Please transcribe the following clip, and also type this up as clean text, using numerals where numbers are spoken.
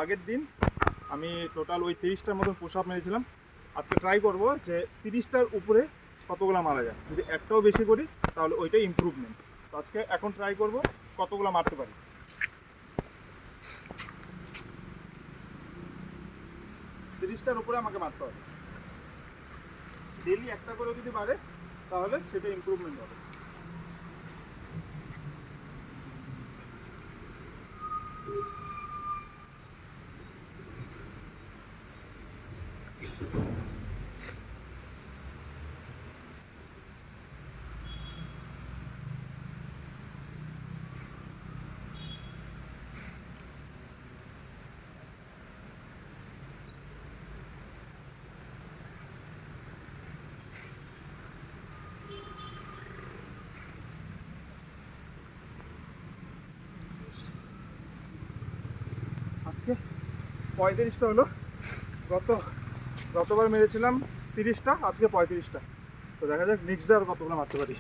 আগের দিন আমি টোটাল ওই 30টার মতন পুশ আপ মেরেছিলাম। আজকে ট্রাই করব যে 30টার উপরে কতগুলো মারা যায়। যদি একটাও বেশি করি তাহলে ওইটাই ইমপ্রুভমেন্ট। তো আজকে এখন ট্রাই করব কতগুলো মারতে পারি। 30টার উপরে আমাকে মারতে হবে। ডেলি একটা করে যদি পারে তাহলে সেটা ইমপ্রুভমেন্ট হবে। আজকে 35টা হলো। গতবার মেরেছিলাম 30টা, আজকে 35টা। তো দেখা যাক নেক্সট ডে আর কতগুলো মারতে পারি।